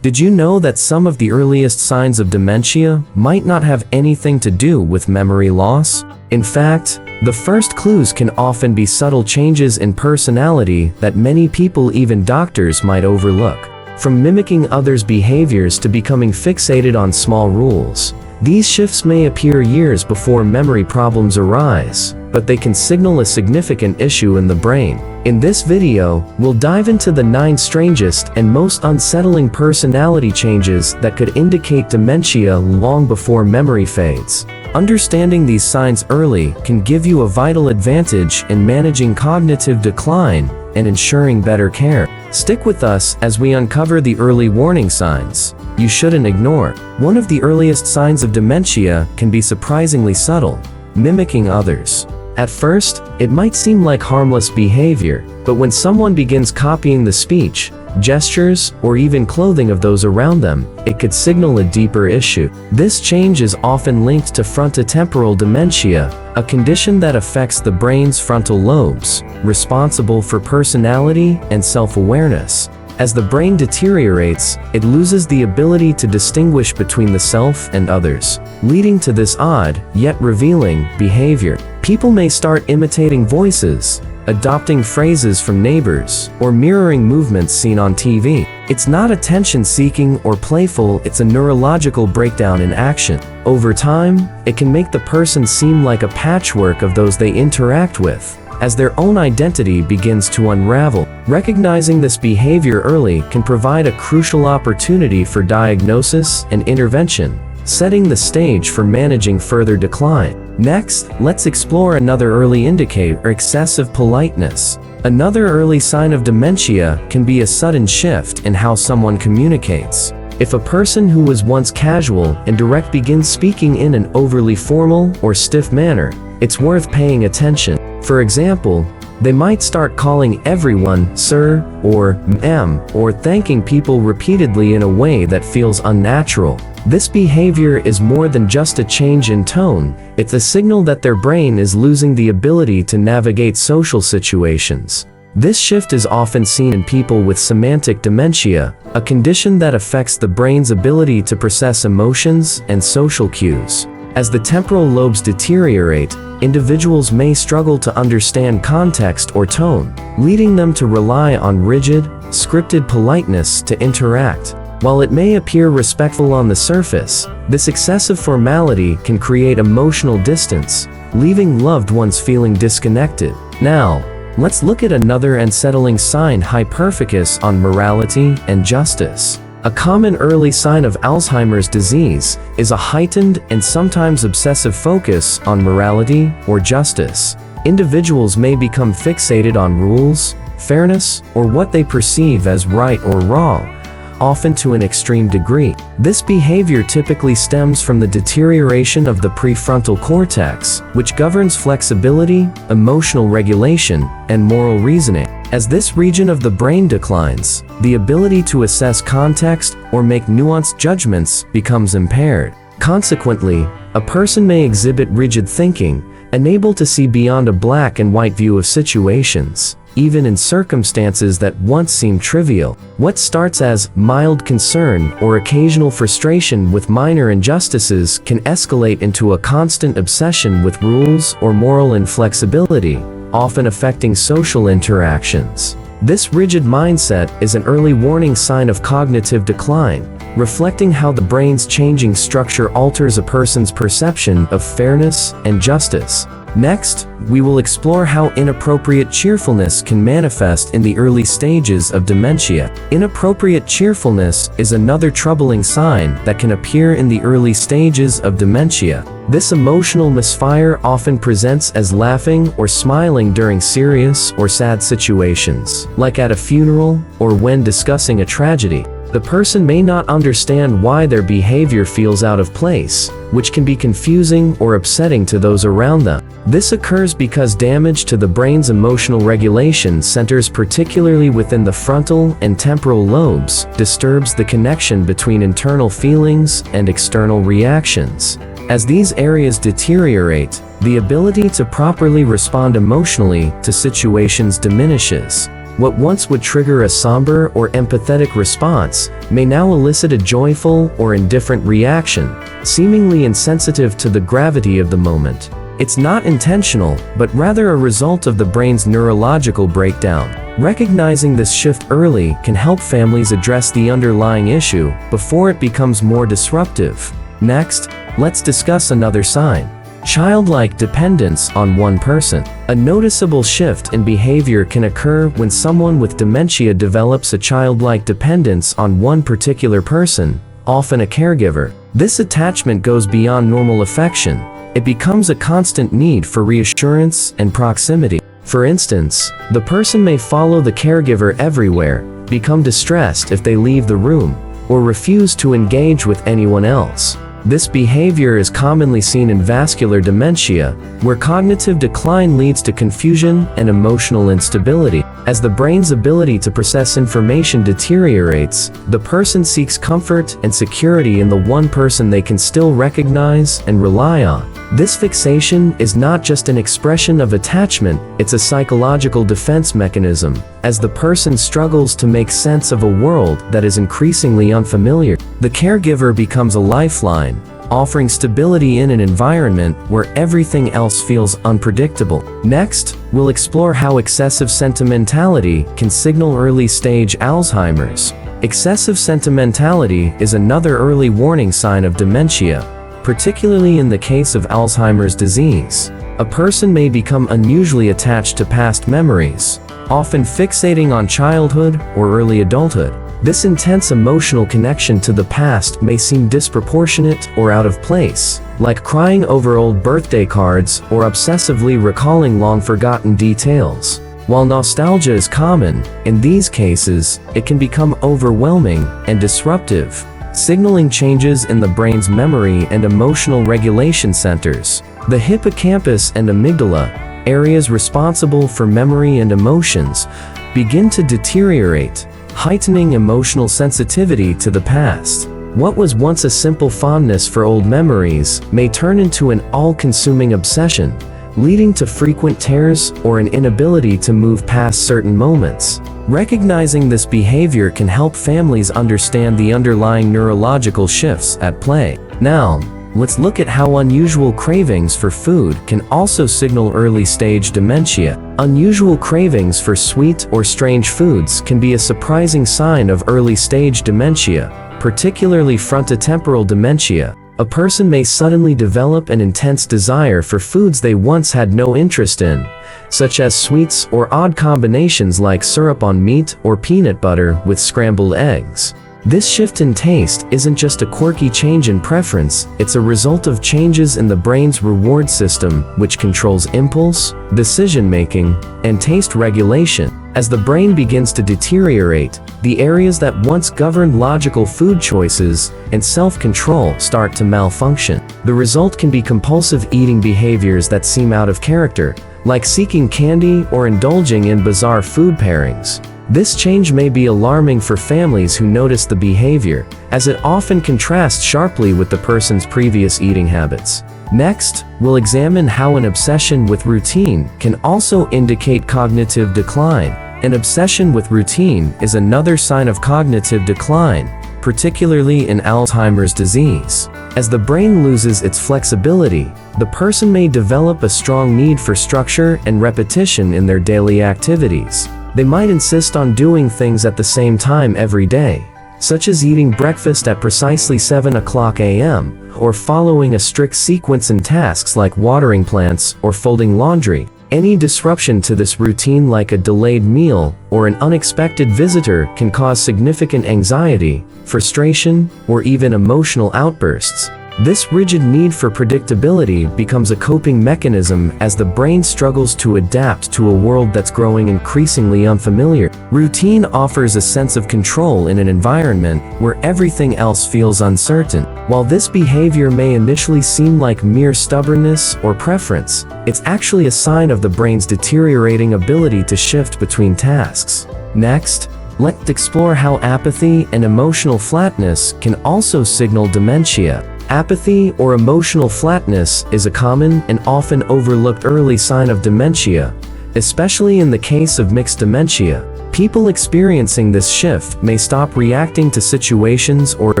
Did you know that some of the earliest signs of dementia might not have anything to do with memory loss? In fact, the first clues can often be subtle changes in personality that many people, even doctors, might overlook. From mimicking others' behaviors to becoming fixated on small rules, these shifts may appear years before memory problems arise, but they can signal a significant issue in the brain. In this video, we'll dive into the 9 strangest and most unsettling personality changes that could indicate dementia long before memory fades. Understanding these signs early can give you a vital advantage in managing cognitive decline and ensuring better care. Stick with us as we uncover the early warning signs you shouldn't ignore. One of the earliest signs of dementia can be surprisingly subtle: mimicking others. At first, it might seem like harmless behavior, but when someone begins copying the speech, gestures, or even clothing of those around them, it could signal a deeper issue. This change is often linked to frontotemporal dementia, a condition that affects the brain's frontal lobes, responsible for personality and self-awareness. As the brain deteriorates, it loses the ability to distinguish between the self and others, leading to this odd, yet revealing, behavior. People may start imitating voices, adopting phrases from neighbors, or mirroring movements seen on TV. It's not attention-seeking or playful, it's a neurological breakdown in action. Over time, it can make the person seem like a patchwork of those they interact with, as their own identity begins to unravel. Recognizing this behavior early can provide a crucial opportunity for diagnosis and intervention, setting the stage for managing further decline. Next, let's explore another early indicator: excessive politeness. Another early sign of dementia can be a sudden shift in how someone communicates. If a person who was once casual and direct begins speaking in an overly formal or stiff manner, it's worth paying attention. For example, they might start calling everyone sir or ma'am, or thanking people repeatedly in a way that feels unnatural. This behavior is more than just a change in tone, it's a signal that their brain is losing the ability to navigate social situations. This shift is often seen in people with semantic dementia, a condition that affects the brain's ability to process emotions and social cues. As the temporal lobes deteriorate, individuals may struggle to understand context or tone, leading them to rely on rigid, scripted politeness to interact. While it may appear respectful on the surface, this excessive formality can create emotional distance, leaving loved ones feeling disconnected. Now, let's look at another unsettling sign: hyperfocus on morality and justice. A common early sign of Alzheimer's disease is a heightened and sometimes obsessive focus on morality or justice. Individuals may become fixated on rules, fairness, or what they perceive as right or wrong, often to an extreme degree. This behavior typically stems from the deterioration of the prefrontal cortex, which governs flexibility, emotional regulation, and moral reasoning. As this region of the brain declines, the ability to assess context or make nuanced judgments becomes impaired. Consequently, a person may exhibit rigid thinking, unable to see beyond a black and white view of situations, even in circumstances that once seemed trivial. What starts as mild concern or occasional frustration with minor injustices can escalate into a constant obsession with rules or moral inflexibility, often affecting social interactions. This rigid mindset is an early warning sign of cognitive decline, reflecting how the brain's changing structure alters a person's perception of fairness and justice. Next, we will explore how inappropriate cheerfulness can manifest in the early stages of dementia. Inappropriate cheerfulness is another troubling sign that can appear in the early stages of dementia. This emotional misfire often presents as laughing or smiling during serious or sad situations, like at a funeral or when discussing a tragedy. The person may not understand why their behavior feels out of place, which can be confusing or upsetting to those around them. This occurs because damage to the brain's emotional regulation centers, particularly within the frontal and temporal lobes, disturbs the connection between internal feelings and external reactions. As these areas deteriorate, the ability to properly respond emotionally to situations diminishes. What once would trigger a somber or empathetic response may now elicit a joyful or indifferent reaction, seemingly insensitive to the gravity of the moment. It's not intentional, but rather a result of the brain's neurological breakdown. Recognizing this shift early can help families address the underlying issue before it becomes more disruptive. Next, let's discuss another sign: childlike dependence on one person. A noticeable shift in behavior can occur when someone with dementia develops a childlike dependence on one particular person, often a caregiver. This attachment goes beyond normal affection. It becomes a constant need for reassurance and proximity. For instance, the person may follow the caregiver everywhere, become distressed if they leave the room, or refuse to engage with anyone else. This behavior is commonly seen in vascular dementia, where cognitive decline leads to confusion and emotional instability. As the brain's ability to process information deteriorates, the person seeks comfort and security in the one person they can still recognize and rely on. This fixation is not just an expression of attachment, it's a psychological defense mechanism, as the person struggles to make sense of a world that is increasingly unfamiliar. The caregiver becomes a lifeline, offering stability in an environment where everything else feels unpredictable. Next, we'll explore how excessive sentimentality can signal early-stage Alzheimer's. Excessive sentimentality is another early warning sign of dementia, particularly in the case of Alzheimer's disease. A person may become unusually attached to past memories, often fixating on childhood or early adulthood. This intense emotional connection to the past may seem disproportionate or out of place, like crying over old birthday cards or obsessively recalling long-forgotten details. While nostalgia is common, in these cases, it can become overwhelming and disruptive, signaling changes in the brain's memory and emotional regulation centers. The hippocampus and amygdala, areas responsible for memory and emotions, begin to deteriorate, heightening emotional sensitivity to the past. What was once a simple fondness for old memories may turn into an all-consuming obsession, leading to frequent tears or an inability to move past certain moments. Recognizing this behavior can help families understand the underlying neurological shifts at play. Now, let's look at how unusual cravings for food can also signal early-stage dementia. Unusual cravings for sweet or strange foods can be a surprising sign of early-stage dementia, particularly frontotemporal dementia. A person may suddenly develop an intense desire for foods they once had no interest in, such as sweets or odd combinations like syrup on meat or peanut butter with scrambled eggs. This shift in taste isn't just a quirky change in preference, it's a result of changes in the brain's reward system, which controls impulse, decision-making, and taste regulation. As the brain begins to deteriorate, the areas that once governed logical food choices and self-control start to malfunction. The result can be compulsive eating behaviors that seem out of character, like seeking candy or indulging in bizarre food pairings. This change may be alarming for families who notice the behavior, as it often contrasts sharply with the person's previous eating habits. Next, we'll examine how an obsession with routine can also indicate cognitive decline. An obsession with routine is another sign of cognitive decline, particularly in Alzheimer's disease. As the brain loses its flexibility, the person may develop a strong need for structure and repetition in their daily activities. They might insist on doing things at the same time every day, such as eating breakfast at precisely 7 o'clock a.m., or following a strict sequence in tasks like watering plants or folding laundry. Any disruption to this routine, like a delayed meal or an unexpected visitor, can cause significant anxiety, frustration, or even emotional outbursts. This rigid need for predictability becomes a coping mechanism as the brain struggles to adapt to a world that's growing increasingly unfamiliar. Routine offers a sense of control in an environment where everything else feels uncertain. While this behavior may initially seem like mere stubbornness or preference, it's actually a sign of the brain's deteriorating ability to shift between tasks. Next, let's explore how apathy and emotional flatness can also signal dementia. Apathy or emotional flatness is a common and often overlooked early sign of dementia, especially in the case of mixed dementia. People experiencing this shift may stop reacting to situations or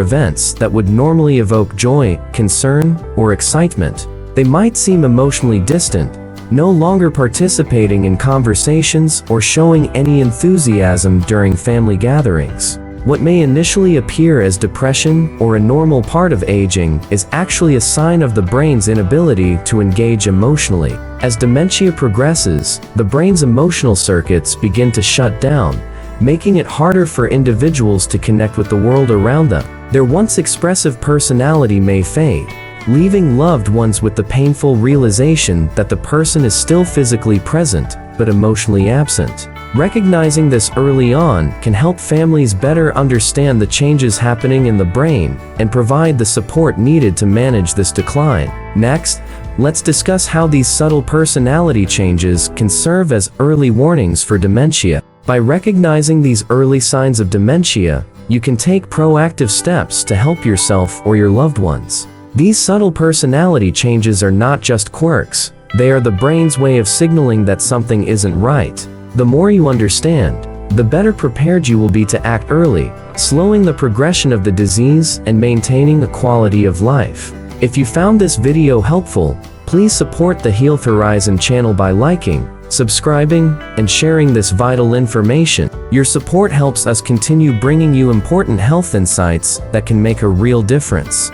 events that would normally evoke joy, concern, or excitement. They might seem emotionally distant, no longer participating in conversations or showing any enthusiasm during family gatherings. What may initially appear as depression or a normal part of aging is actually a sign of the brain's inability to engage emotionally. As dementia progresses, the brain's emotional circuits begin to shut down, making it harder for individuals to connect with the world around them. Their once expressive personality may fade, leaving loved ones with the painful realization that the person is still physically present, but emotionally absent. Recognizing this early on can help families better understand the changes happening in the brain and provide the support needed to manage this decline. Next, let's discuss how these subtle personality changes can serve as early warnings for dementia. By recognizing these early signs of dementia, you can take proactive steps to help yourself or your loved ones. These subtle personality changes are not just quirks, they are the brain's way of signaling that something isn't right. The more you understand, the better prepared you will be to act early, slowing the progression of the disease and maintaining a quality of life. If you found this video helpful, please support the Health Horizon channel by liking, subscribing, and sharing this vital information. Your support helps us continue bringing you important health insights that can make a real difference.